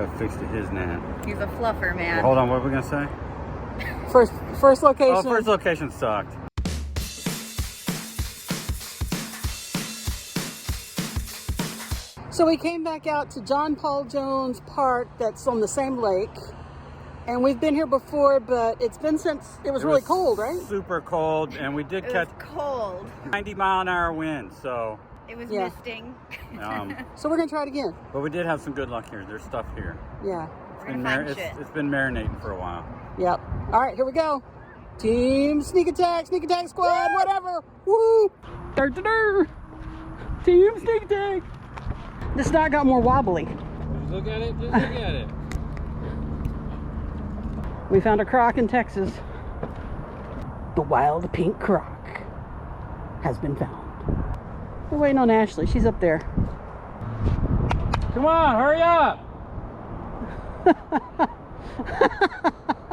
Got fixed to his net. He's a fluffer, man. Well, hold on, what were we gonna say? First location. Oh, first location sucked. So we came back out to John Paul Jones Park that's on the same lake. And we've been here before, but it's been since it was really cold, right? Super cold, and we did catch cold. 90-mile-an-hour wind, so. It was misting. So we're gonna try it again. But we did have some good luck here. There's stuff here. Yeah. It's been marinating for a while. Yep. All right, here we go. Team sneak attack squad, whatever. Woo! Team sneak attack. This dot got more wobbly. Just look at it. Just look at it. We found a croc in Texas. The wild pink croc has been found. We're waiting on Ashley. She's up there. Come on, hurry up!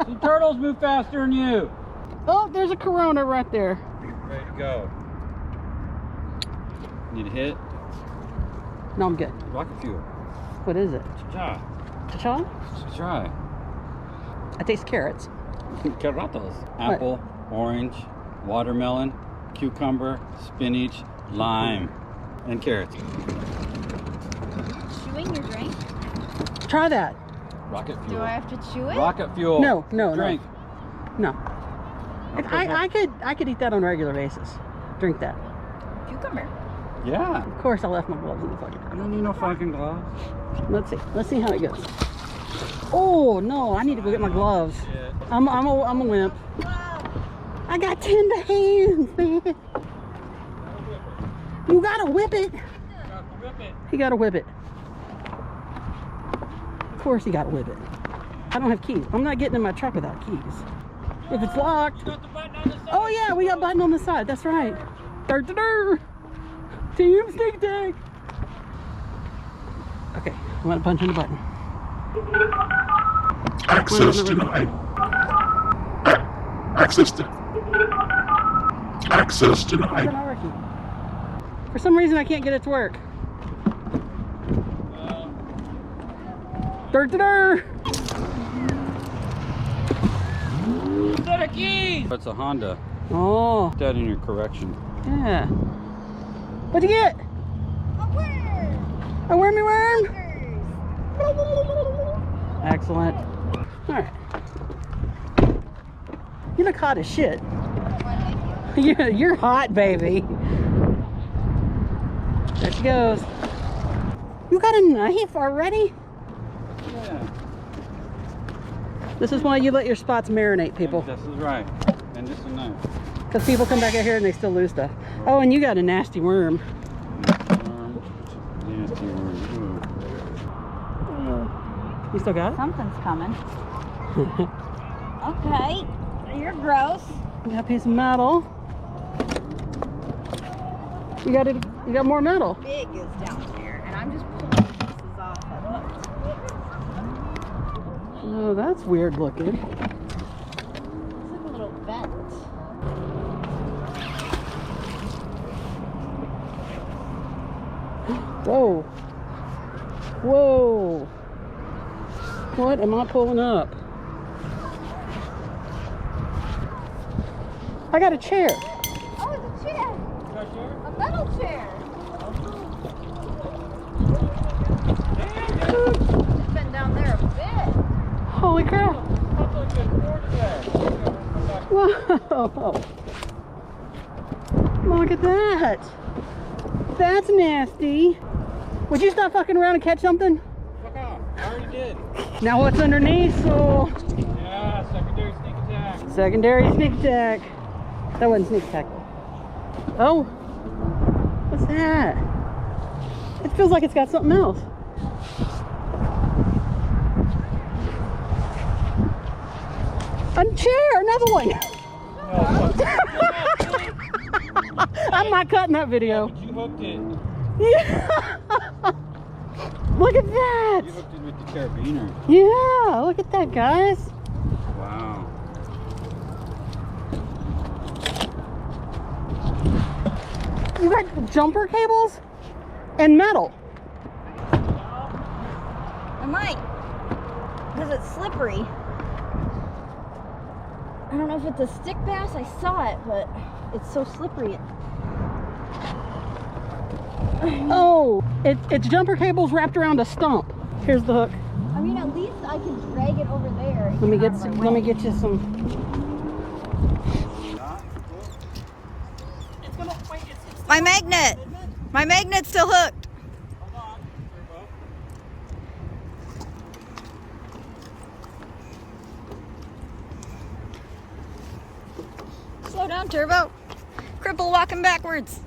The turtles move faster than you. Oh, there's a Corona right there. Ready to go. Need a hit? No, I'm good. Rocket fuel. What is it? Cha. Cha-cha? Try. I taste carrots. Kratos. Apple, orange, watermelon, cucumber, spinach, lime, and carrots. Chewing your drink? Try that. Rocket fuel. Do I have to chew it? Rocket fuel. No. Drink. No. I could eat that on a regular basis. Drink that. Cucumber. Yeah. Of course, I left my gloves in the fucking I don't need no fucking gloves. Let's see how it goes. Oh no, I need to go get my gloves. Shit. I'm a wimp. I got tender hands, man. You gotta whip it. He gotta whip it. Of course he gotta whip it. I don't have keys. I'm not getting in my truck without keys. If it's locked. Oh yeah, we got a button on the side. That's right. Team sneak attack. Okay, I'm gonna punch in the button. Access denied. Access denied. Access It's not denied. working. For some reason I can't get it to work. Set a key! It's a Honda. Oh, Put that in your correction. yeah. What'd you get? A wormy worm? Excellent. Alright. You look hot as shit. You're hot, baby. There she goes. You got a knife already? Yeah. This is why you let your spots marinate, people. This is right. And just a knife. Because people come back out here and they still lose stuff. Oh, and you got a nasty worm. Nasty worm. You still got it? Something's coming. Okay. You're gross. You got a piece of metal. You got more metal. Big is down here, and I'm just pulling pieces off of it. Oh, that's weird looking. It's like a little vent. Whoa. Whoa. What am I pulling up? I got a chair. Oh, it's a chair. A metal chair. It's been down there a bit. Holy crap. Whoa. Look at that. That's nasty. Would you stop fucking around and catch something? Fuck off. I already did. Now what's underneath, so... Yeah, secondary sneak attack. Secondary sneak attack. That wasn't sneak attack. Oh. What's that? It feels like it's got something else. A chair, another one. I'm not cutting that video. But you hooked it. Yeah. Look at that. You hooked it with the carabiner. Yeah, look at that, guys. Wow. You got jumper cables and metal. I might. because it's slippery. I don't know if it's a stick bass. I saw it, but it's so slippery. Oh, it's jumper cables wrapped around a stump. Here's the hook. I mean, at least I can drag it over there. Let me get you some. My magnet. My magnet's still hooked. Slow down, Turbo. Cripple walking backwards.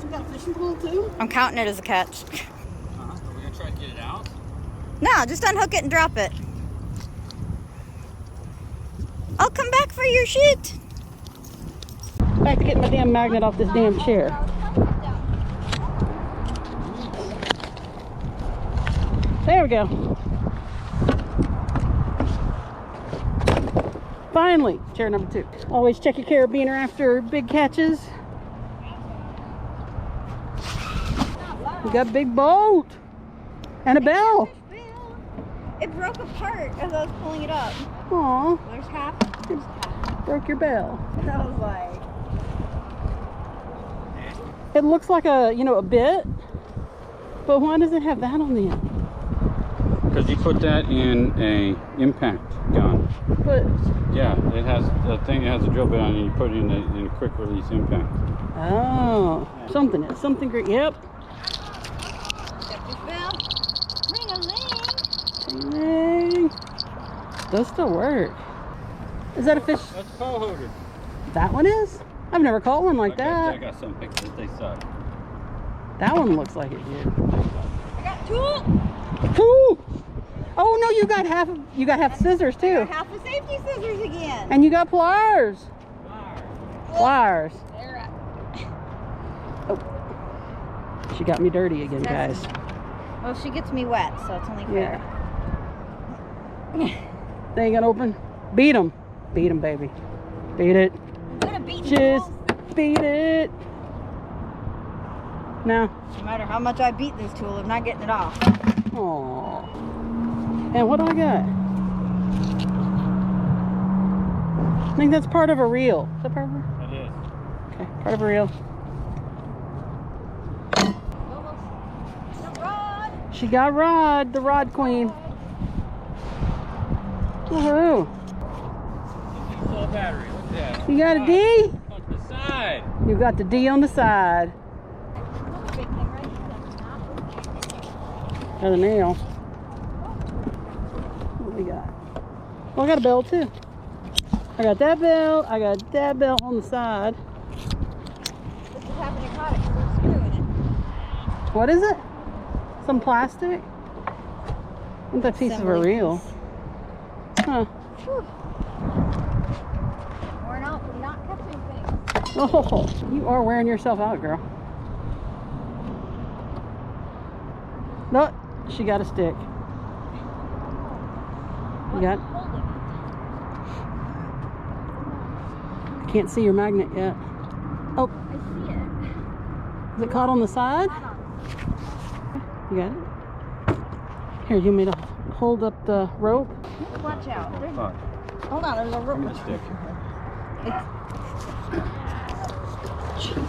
You got a fishing pole too? I'm counting it as a catch. Are we gonna try to get it out? No, just unhook it and drop it. I'll come back for your shit. Back to getting my damn magnet off this damn chair. There we go. Finally, chair number 2. Always check your carabiner after big catches. We got a big boat and a bell. It broke apart as I was pulling it up. Aw, There's half. broke your bell. And I was like, It looks like a, a bit, but why does it have that on the end? Because you put that in a impact gun. But Yeah, it has the thing. It has a drill bit on it. And you put it in a quick release impact. oh, something great. Yep. Ring. Does still work. Is that a fish? That's co-hooded. That one is? I've never caught one like I that. got some pictures. They suck. That one looks like it did. I got 2. 2. Oh no, you got half scissors I too. got half the safety scissors again. And you got pliers. Pliers. They're at Oh. She got me dirty again, guys. Well, she gets me wet, so it's only fair. They ain't gonna open. Beat them. Beat them, baby. Beat it. I'm gonna beat Just beat it. No. No matter how much I beat this tool, I'm not getting it off. Aww. And what do I got? I think that's part of a reel. Is that part of a reel? It is. Okay, part of a reel. The rod. She got Rod, the Rod Queen. Woohoo. Full battery. Look at that. You got a D? On the side. You got the D on the side. Got a nail. What do we got? Oh, I got a bell too. I got that bell. I got that bell on the side. This is happening hot. There's a screw in it. What is it? Some plastic? I think that piece of a reel. Huh. Whew. Worn out from not catching things. Oh, you are wearing yourself out, girl. Look, she got a stick. You got? I can't see your magnet yet. Oh, I see it. is it caught on the side? You got it? Here, you want me to hold up the rope? Watch out. Fuck. Hold on, there's a rope. Give me the stick.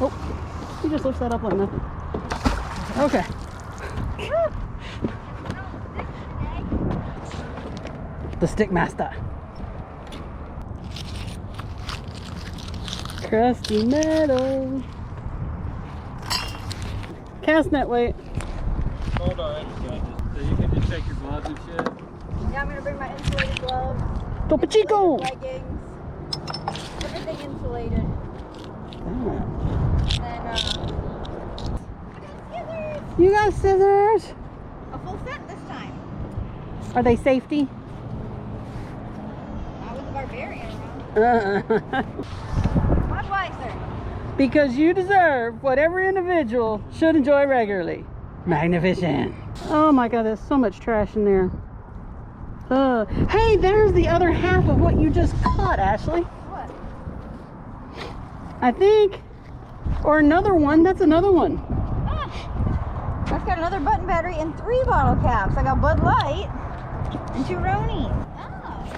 Oh, he just lifts that up like nothing. Okay. The stick master. Crusty metal. Cast net weight. Hold on. So you can just take your gloves and shit. Yeah, I'm gonna bring my insulated gloves. Topo Chico. Leggings. Everything insulated. Ah. And scissors. You got scissors. A full set this time. Are they safety? Not with the Barbarian around. Budweiser. Because you deserve what every individual should enjoy regularly. Magnificent. Oh my God, there's so much trash in there. Hey, there's the other half of what you just caught, Ashley. What? I think. Or another one. That's another one. Ah, I've got another button battery and 3 bottle caps. I got Bud Light. And Chironi.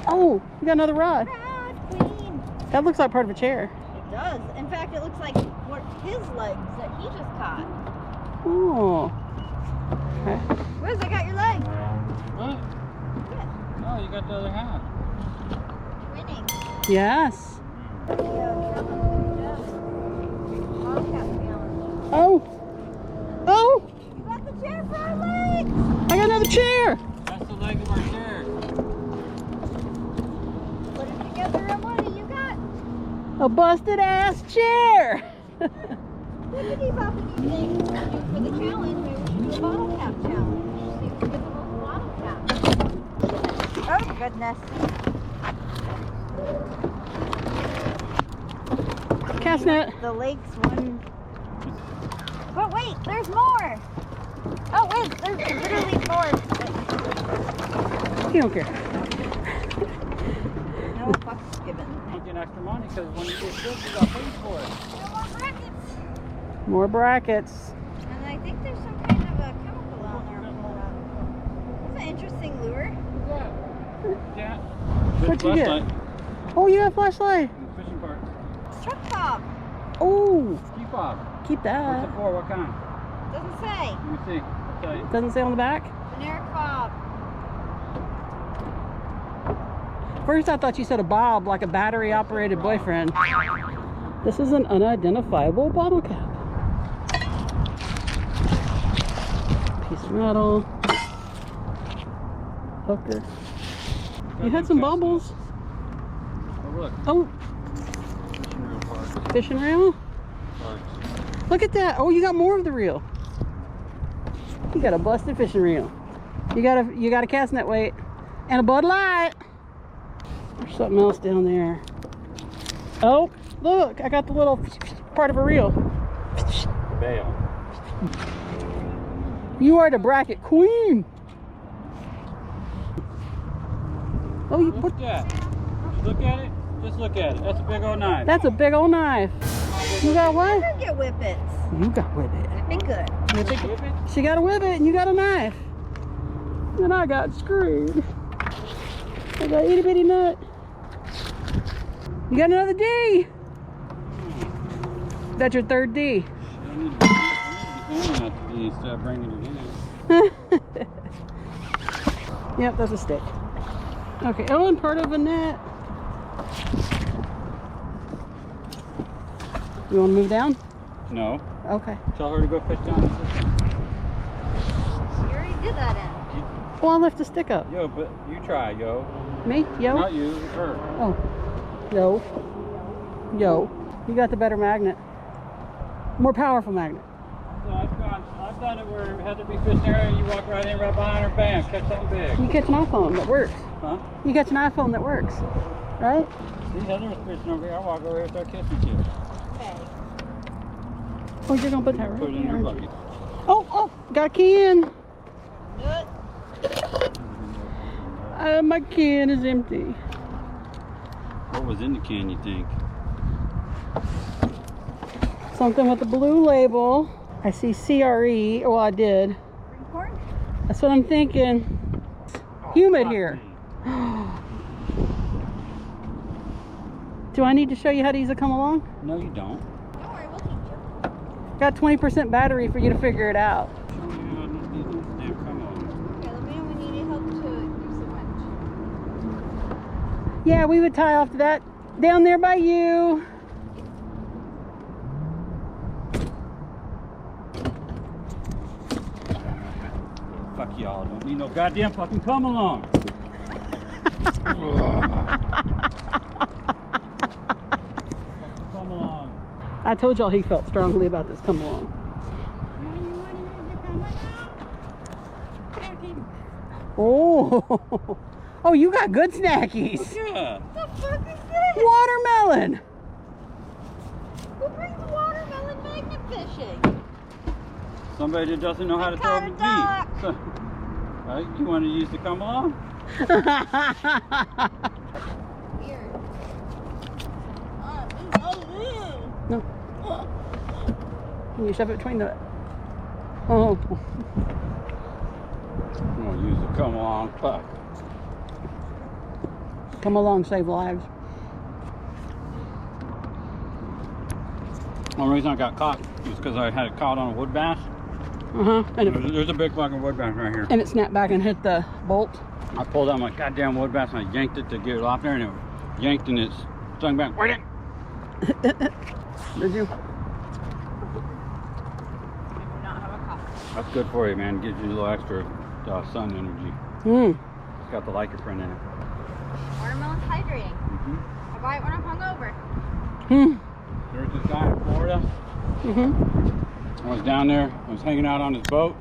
Oh, you got another rod. Rod queen. That looks like part of a chair. It does. In fact, it looks like what his legs that he just caught. Oh. Okay. Wiz, I got your leg. What? Yeah. No, you got the other half. Winning. Yes. Bobcat challenge. Oh. Oh. You got the chair for our legs. I got another chair. That's the leg of our chair. Put it together and what do you got? A busted ass chair. Bippity boppity thing for the challenge. Maybe we should do a bottle cap challenge. See if we get the most bottle caps. Oh goodness. Cast net. The lake's one. But wait, there's more. Oh wait, there's literally more. You don't care. No fucks given. You get extra money because when you get good, you got paid for it. No more brackets. More brackets. And I think there's some kind of a chemical on there. That's an interesting lure. Yeah. What'd you get? Oh, you got a flashlight. Fishing parts. Truck fob. Oh, Ski fob. keep What's that. it for? What kind? Doesn't say. Let me see. I'll tell you. Doesn't say on the back. Generic fob. First, I thought you said a bob, like a battery-operated boyfriend. This is an unidentifiable bottle cap. Piece of metal. Hooker. You had some bubbles. Oh, look. Oh, Fishing reel parts. fishing reel. Parts. Look at that. Oh, you got more of the reel. You got a busted fishing reel. You got a cast net weight and a Bud Light. There's something else down there. Oh, look, I got the little part of a reel. Bail. You are the bracket queen. Oh, you put Look at that. Look at it. Just look at it. That's a big old knife. that's a big old knife. You got what? Never get whippets. You got whippet. Be good. She got a whippet and you got a knife. And I got screwed. I got itty bitty nut. You got another D. That's your third D. I need to that to be instead of bringing it in. Yep, that's a stick. Okay, oh, and part of a net. You want to move down? No. Okay. Tell her to go fish down the system. You already did that in. Well, I left the stick up. Yo, but you try, yo. Me? Yo? Not you, her. Oh. Yo. Yo. You got the better magnet. More powerful magnet. So I've done it where Heather be fishing there and you walk right in, right behind her, bam, catch something big. You catch an iPhone that works. Huh? You catch an iPhone that works. Right? See, Heather was fishing over here. I walk over here and start catching shit. Okay. Oh, you're going to put that right Put it in your there. bucket. Oh, got a can. Do it. My can is empty. What was in the can, you think? Something with the blue label. I see CRE. Oh, I did. Green corn? That's what I'm thinking. Humid here. Do I need to show you how to use a come along? No, you don't. Don't worry, we'll teach you. Got 20% battery for you to figure it out. Show me how to do this damn come on. Okay, let me know when you need help to use the winch. Yeah, we would tie off to that down there by you. Fuck y'all. Don't need no goddamn fucking come along. Come along. I told y'all he felt strongly about this come along. Oh, oh, you got good snackies. Yeah. What the fuck is this? Watermelon. Who brings watermelon magnet fishing? Somebody that doesn't know how to throw Got a the duck. beat. So, right? You want to use the come along? Weird. No. Can you shove it between the... Oh. I'm going to use the come along. Fuck. Come along, save lives. The only reason I got caught is because I had it caught on a wood bass. And There's a big fucking wood bass right here. and it snapped back and hit the bolt. I pulled out my goddamn wood bass and I yanked it to get it off there, and it yanked and it stung back. Wait it! Did you? That's good for you, man. It gives you a little extra sun energy. It's got the Leica print in it. Watermelon's hydrating. I buy it when I'm hungover. There's this guy in Florida. I was down there. I was hanging out on his boat.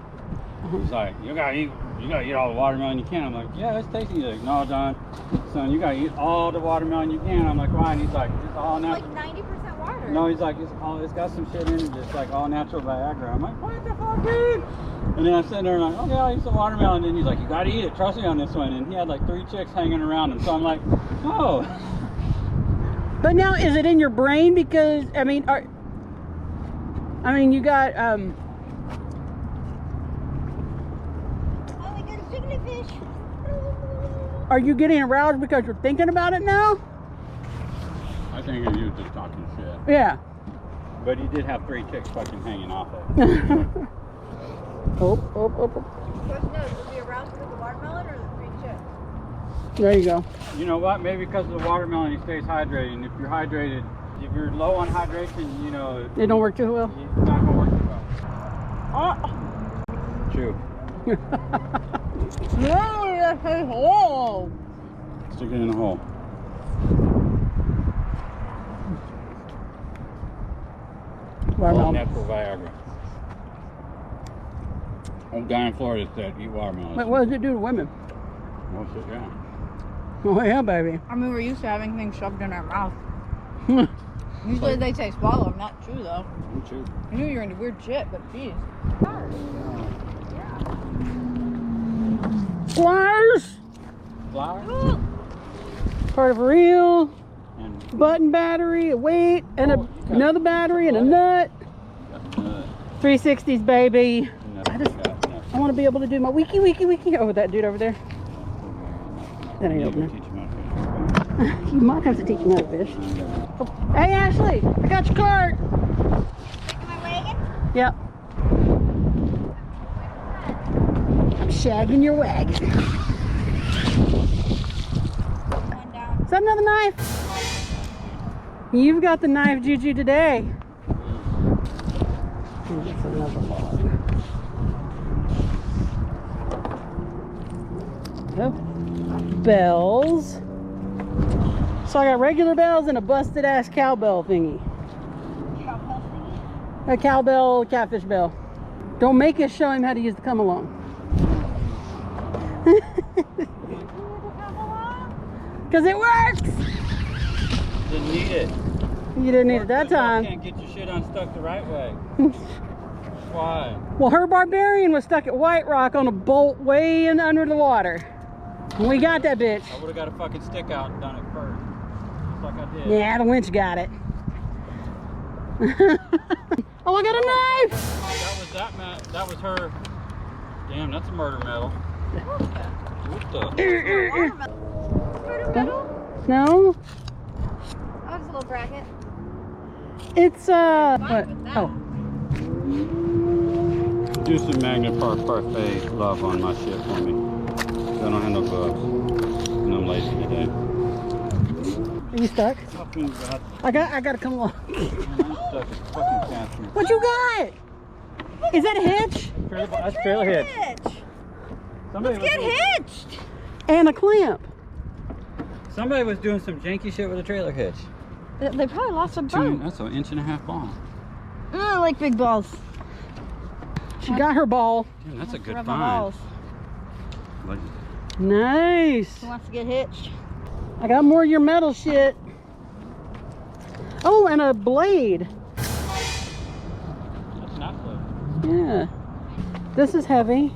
He's like, you gotta eat all the watermelon you can. I'm like, yeah, it's tasty. He's like, no, Don, son, you gotta eat all the watermelon you can. I'm like, why? And he's like, it's all natural. Like 90% water. No, he's like, it's got some shit in it. It's like all natural Viagra. I'm like, what the fuck, dude? And then I'm sitting there and I'm like, okay, I'll eat some watermelon. And then he's like, you gotta eat it. Trust me on this one. And he had like 3 chicks hanging around him. So I'm like, oh. But now, is it in your brain? Because I mean, you got Oh, we got a fish. Are you getting aroused because you're thinking about it now? I think he was just talking shit. Yeah. But he did have 3 chicks fucking hanging off it. Oh. Question is, will be aroused with the watermelon or the 3 chips? There you go. You know what? Maybe because of the watermelon, he stays hydrated. And if you're hydrated, if you're low on hydration, you know, It don't work too well. it's not gonna work too well. True. Oh. Stick it in the hole. All Watermelon. natural Viagra. Old guy in Florida said eat watermelon. Wait, what does it do to women? Most of it, yeah. Oh yeah, baby. I mean, we're used to having things shoved in our mouth. Usually they say swallow. Not true, though. True. I knew you were into weird shit, but geez. Pliers. Flour Part of a reel. and Button battery, a weight, and another battery, and a nut. 360s, baby. I want to be able to do my wiki. Oh, that dude over there. That ain't opening. You might have to teach him how to fish. Oh, hey, Ashley, I got your cart. Taking my wagon? Yep. I'm shagging your wagon. One down. Is that another knife? You've got the knife juju today. Oh, that's another log. Oh. Bells. So I got regular bells and a busted ass cowbell thingy. Cowbell thingy? A cowbell, catfish bell. Don't make us show him how to use the come along. Because it works! Didn't need it. You didn't need it that time. You can't get your shit unstuck the right way. Why? Well, her Barbarian was stuck at White Rock on a bolt way in under the water. And we got that bitch. I would have got a fucking stick out and done it first. Just like I did. Yeah, the winch got it. Oh, I got a knife! That was her. Damn, that's a murder medal. What the? Murder medal? No? Oh, it's a little bracket. It's, what? with that. Oh. Do some Magnetar parfait love on my shit for me. I don't have no gloves. And I'm lazy today. Are you stuck? Fucking God. I gotta come along. I'm stuck at fucking casting. What you got? Is that a hitch? That's trailer hitch. Let's get hitched! And a clamp. Somebody was doing some janky shit with a trailer hitch. They probably lost a boat. That's an 1.5 inch ball. I like big balls. She got her ball. Damn, that's a good Rub my find. balls. Nice. Who wants to get hitched? I got more of your metal shit. Oh, and a blade. That's not good. Yeah. This is heavy.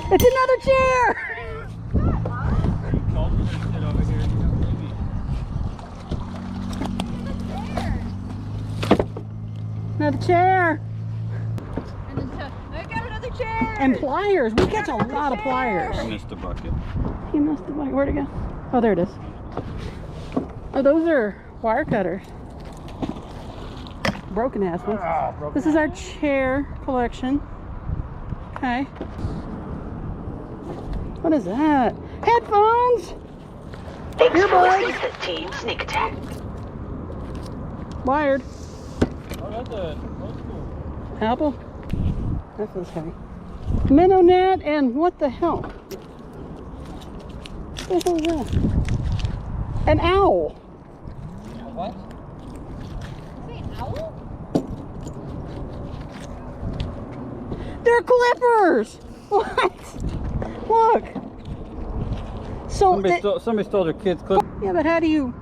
It's another chair. Another chair. I got another chair. And pliers. We catch a lot of pliers. I missed the bucket. You missed the bucket. Where'd it go? Oh, there it is. Oh, those are wire cutters. Broken ass ones. This is our chair collection. Okay. What is that? Headphones! Earbuds! Team sneak attack. Wired. Oh, that's a old school. Apple? That feels heavy. Minnow net and what the hell? What the hell is that? An owl. What? Is it an owl? They're clippers! What? Look. So Somebody stole their kid's clip. yeah, but how do you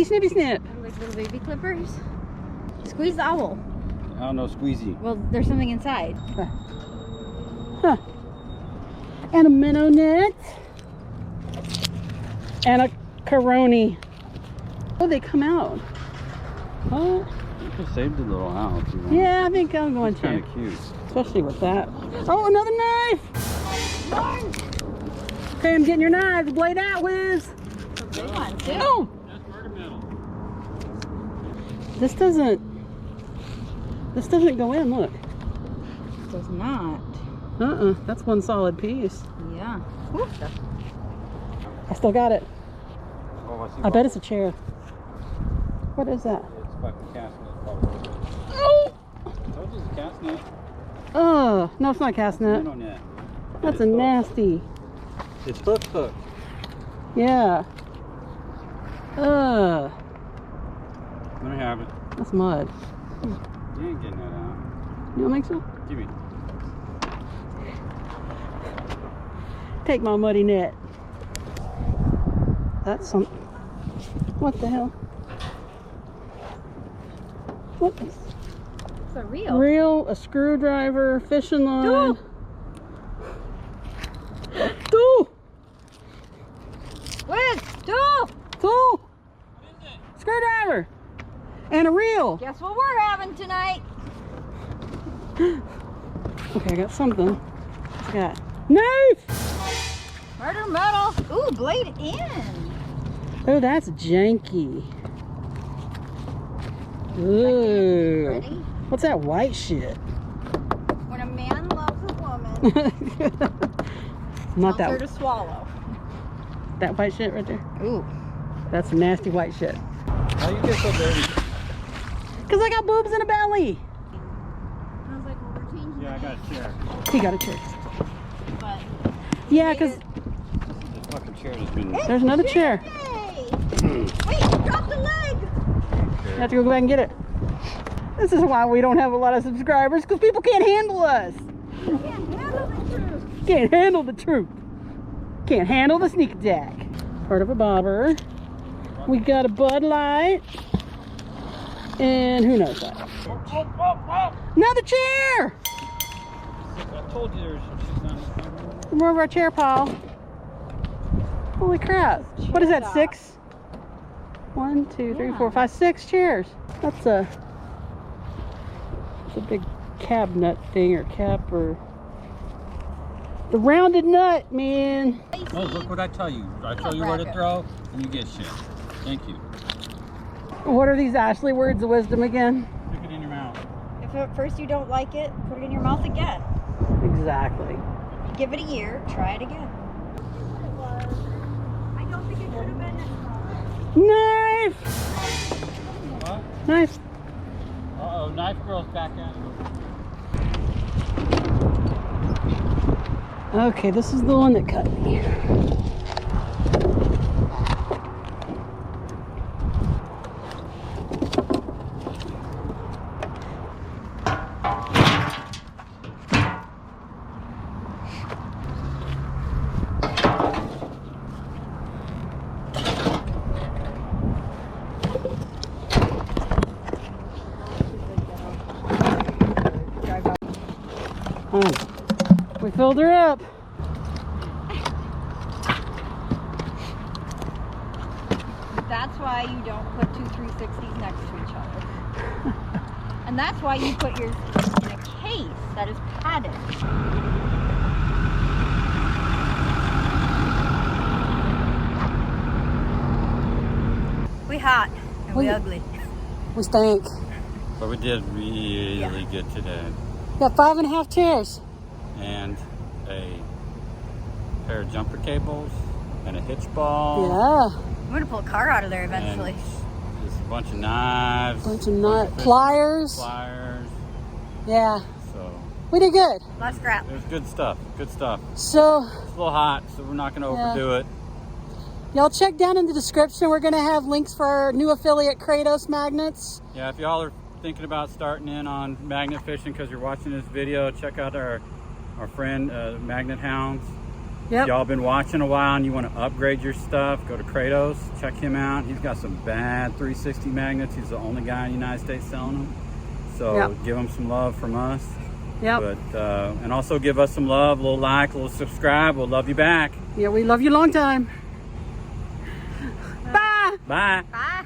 snippy snip? Like little baby clippers. Squeeze the owl. I don't know, squeezy. Well, there's something inside. Huh. And a minnow net. And a Coroni. Oh, they come out. Oh, You could save the little house. You know? yeah, I think I'm going It's to. kind of cute. Especially with that. Oh, another knife! Okay, I'm getting your knives. Blade out, Wiz. Big one, too. Oh! That's murder metal. This doesn't go in, look. Does not. That's one solid piece. Yeah. I still got it. Oh, I see. I bet it's a chair. What is that? It's fucking cast net, probably. Oh! I told you it's a cast net. No, it's not cast net. Minnow net. That's a nasty. It's hook. Yeah. Let me have it. That's mud. You ain't getting that out. You don't think so? Give me. Take my muddy net. That's some. What the hell? What is It's a reel. reel? A screwdriver, fishing line. Two. Wiz, two. Two. Screwdriver. And a reel. Guess what we're having tonight? Okay, I got something. What's I got? Knife. Murder metal. Ooh, blade in. Oh, that's janky. Ooh. Ready? What's that white shit? When a man loves a woman, Not tells her that to swallow. that white shit right there. Ooh. That's some nasty white shit. How you get so dirty? Cause I got boobs and a belly. I was like, well, we're changing Yeah, I got a chair. He got a chair. but Yeah, cause This fucking chair has been. there's another chair. Hey! Wait, drop the leg! You have to go back and get it. This is why we don't have a lot of subscribers, because people can't handle us. Can't handle the truth. Can't handle the truth. Can't handle the sneak attack. Part of a bobber. We got a Bud Light. And who knows what. Another chair! I told you there's some shit on the More of our chair pile. Holy crap. What is that, Chair 6? 1, 2, 3, Yeah. 4, 5, 6 chairs. That's a big cab nut thing or cap or the rounded nut, man. Oh, look what I tell you. I tell you where to throw, and you get shit. Thank you. What are these Ashley words of wisdom again? Stick it in your mouth. If at first you don't like it, put it in your mouth again. Exactly. Give it a year, try it again. I don't think it should have been this Knife! What? Knife. Uh-oh, knife girl's back at it. Okay, this is the one that cut me. We filled her up. That's why you don't put two 360s next to each other. And that's why you put yours in a case that is padded. We hot and we ugly. We stink. But we did really good today. Got 5.5 chairs. And a pair of jumper cables and a hitch ball. Yeah. We're gonna pull a car out of there eventually. And just a bunch of knives. Pliers. Pliers. Yeah. So We did good. Lots of scrap. it was good stuff. Good stuff. So It's a little hot, so we're not gonna overdo it. y'all check down in the description. We're gonna have links for our new affiliate, Kratos Magnets. Yeah, if y'all are thinking about starting in on magnet fishing because you're watching this video, check out our friend Magnet Hounds. Yep. Y'all been watching a while and you want to upgrade your stuff, go to Kratos, check him out. He's got some bad 360 magnets. He's the only guy in the United States selling them. So give him some love from us. Yep. But and also give us some love, a little like, a little subscribe. We'll love you back. Yeah, we love you long time. Bye. Bye. Bye.